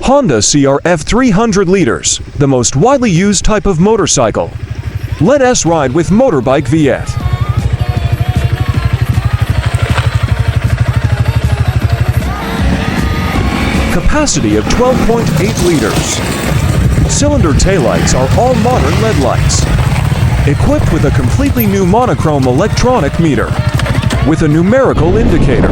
Honda CRF 300 liters, the most widely used type of motorcycle. Let us ride with Motorbikeviet. Capacity of 12.8 liters. Cylinder taillights are all modern LED lights. Equipped with a completely new monochrome electronic meter with a numerical indicator.